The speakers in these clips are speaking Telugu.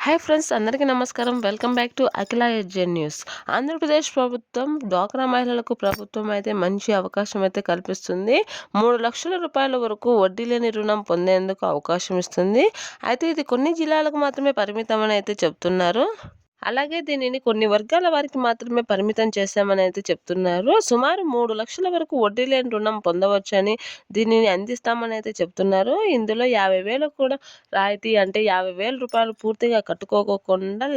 హాయ్ ఫ్రెండ్స్, అందరికీ నమస్కారం. Welcome back to Akhila ఎడ్జెన్ news. Andhra Pradesh ప్రభుత్వం డ్వాక్రా మహిళలకు ప్రభుత్వం అయితే మంచి అవకాశం అయితే కల్పిస్తుంది. 3,00,000 రూపాయల వరకు వడ్డీ లేని రుణం పొందేందుకు అవకాశం ఇస్తుంది. అయితే ఇది కొన్ని జిల్లాలకు మాత్రమే పరిమితమని అయితే చెప్తున్నారు. అలాగే దీనిని కొన్ని వర్గాల వారికి మాత్రమే పరిమితం చేశామని అయితే చెప్తున్నారు. సుమారు 3,00,000 వరకు వడ్డీ లేని రుణం పొందవచ్చని, దీనిని అందిస్తామని అయితే చెప్తున్నారు. ఇందులో 50,000 కూడా రాయితీ, అంటే 50,000 రూపాయలు పూర్తిగా కట్టుకోకుండా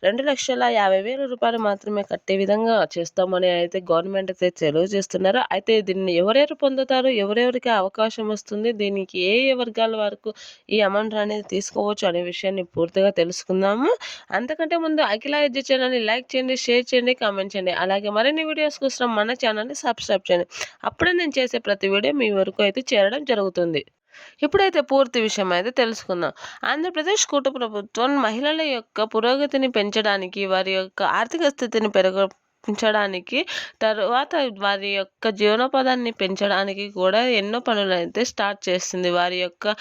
2,50,000 రూపాయలు మాత్రమే కట్టే విధంగా చేస్తామని అయితే గవర్నమెంట్ అయితే తెలియజేస్తున్నారు. అయితే దీన్ని ఎవరెవరు పొందుతారు, ఎవరెవరికి అవకాశం వస్తుంది, దీనికి ఏ ఏ వర్గాల వరకు ఈ అమౌంట్ అనేది తీసుకోవచ్చు అనే విషయాన్ని పూర్తిగా తెలుసుకుందాము. అంతకంటే ముందు అఖిల ఎడ్జ్ ఛానల్ని లైక్ చేయండి, షేర్ చేయండి, కామెంట్ చేయండి. అలాగే మరిన్ని వీడియోస్ కోసం మన ఛానల్ని సబ్స్క్రైబ్ చేయండి. అప్పుడే నేను చేసే ప్రతి వీడియో మీ వరకు అయితే చేరడం జరుగుతుంది. ఇప్పుడైతే పూర్తి విషయం అయితే తెలుసుకుందాం. ఆంధ్రప్రదేశ్ కూటమి ప్రభుత్వం మహిళల యొక్క పురోగతిని పెంచడానికి, వారి యొక్క ఆర్థిక స్థితిని పెంచడానికి, తర్వాత వారి యొక్క జీవనోపాధాన్ని పెంచడానికి కూడా ఎన్నో పనులైతే స్టార్ట్ చేస్తుంది. వారి యొక్క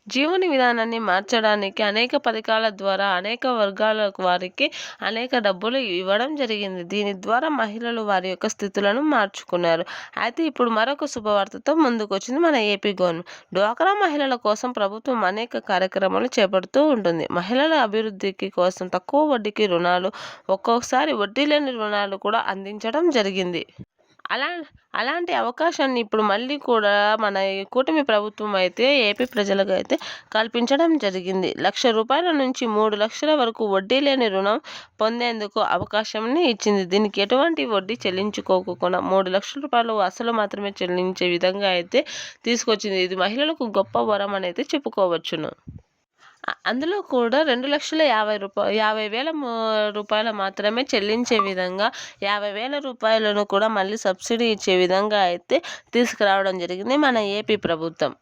జీవన విధానాన్ని మార్చడానికి అనేక పథకాల ద్వారా అనేక వర్గాల వారికి అనేక డబ్బులు ఇవ్వడం జరిగింది. దీని ద్వారా మహిళలు వారి యొక్క స్థితులను మార్చుకున్నారు. అయితే ఇప్పుడు మరొక శుభవార్తతో ముందుకు వచ్చింది మన ఏపీ గవర్నమెంట్. డ్వాక్రా మహిళల కోసం ప్రభుత్వం అనేక కార్యక్రమాలు చేపడుతూ ఉంటుంది. మహిళల అభివృద్ధికి కోసం తక్కువ వడ్డీకి రుణాలు, ఒక్కొక్కసారి వడ్డీ లేని రుణాలు కూడా అందించడం జరిగింది. అలా అలాంటి అవకాశాన్ని ఇప్పుడు మళ్ళీ కూడా మన ఈ కూటమి ప్రభుత్వం అయితే ఏపీ ప్రజలకు అయితే కల్పించడం జరిగింది. 1,00,000 రూపాయల నుంచి 3,00,000 వరకు వడ్డీ లేని రుణం పొందేందుకు అవకాశాన్ని ఇచ్చింది. దీనికి ఎటువంటి వడ్డీ చెల్లించుకోకుండా 3,00,000 రూపాయలు అసలు మాత్రమే చెల్లించే విధంగా అయితే తీసుకొచ్చింది. ఇది మహిళలకు గొప్ప వరం అని అయితే చెప్పుకోవచ్చును. అందులో కూడా 2,50,000 రూపాయలు మాత్రమే చెల్లించే విధంగా 50,000 రూపాయలను కూడా మళ్ళీ సబ్సిడీ ఇచ్చే విధంగా అయితే తీసుకురావడం జరిగింది మన ఏపీ ప్రభుత్వం.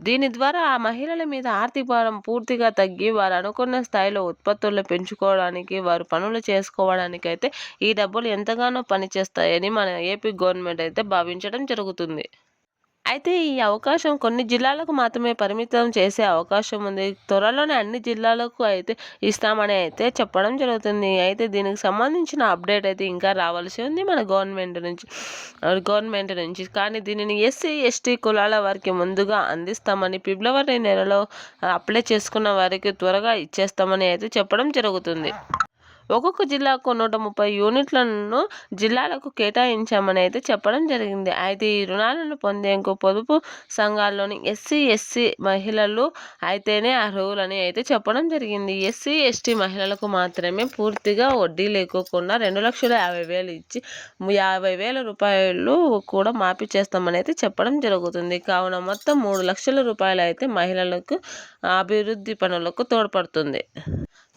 దీని ద్వారా ఆ మహిళల మీద ఆర్థిక భారం పూర్తిగా తగ్గి, వారు అనుకున్న స్థాయిలో ఉత్పత్తులను పెంచుకోవడానికి, వారు పనులు చేసుకోవడానికి అయితే ఈ డబ్బులు ఎంతగానో పనిచేస్తాయని మన ఏపీ గవర్నమెంట్ అయితే భావించడం జరుగుతుంది. అయితే ఈ అవకాశం కొన్ని జిల్లాలకు మాత్రమే పరిమితం చేసే అవకాశం ఉంది. త్వరలోనే అన్ని జిల్లాలకు అయితే ఇస్తామని అయితే చెప్పడం జరుగుతుంది. అయితే దీనికి సంబంధించిన అప్డేట్ అయితే ఇంకా రావాల్సి ఉంది మన గవర్నమెంట్ నుంచి. కానీ దీనిని ఎస్సీ, ఎస్టీ కులాల వారికి ముందుగా అందిస్తామని, ఫిబ్రవరి నెలలో అప్లై చేసుకున్న వారికి త్వరగా ఇచ్చేస్తామని అయితే చెప్పడం జరుగుతుంది. ఒక్కొక్క జిల్లాకు 130 యూనిట్లను జిల్లాలకు కేటాయించామని అయితే చెప్పడం జరిగింది. అయితే ఈ రుణాలను పొందేందుకు పొదుపు సంఘాల్లోని ఎస్సీ, ఎస్టీ మహిళలు అయితేనే అర్హులని అయితే చెప్పడం జరిగింది. ఎస్సీ, ఎస్టీ మహిళలకు మాత్రమే పూర్తిగా వడ్డీ లేకోకుండా 2,50,000 ఇచ్చి 50,000 రూపాయలు కూడా మాఫీ చేస్తామని అయితే చెప్పడం జరుగుతుంది. కావున మొత్తం 3,00,000 రూపాయలు అయితే మహిళలకు అభివృద్ధి పనులకు తోడ్పడుతుంది.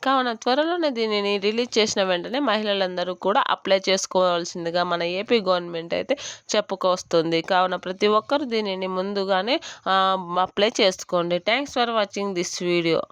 కావున త్వరలోనే దీనిని రిలీజ్ చేసిన వెంటనే మహిళలందరూ కూడా అప్లై చేసుకోవాల్సిందిగా మన ఏపీ గవర్నమెంట్ అయితే చెప్పుకొస్తుంది. కావున ప్రతి ఒక్కరు దీనిని ముందుగానే అప్లై చేసుకోండి. Thanks for watching this video.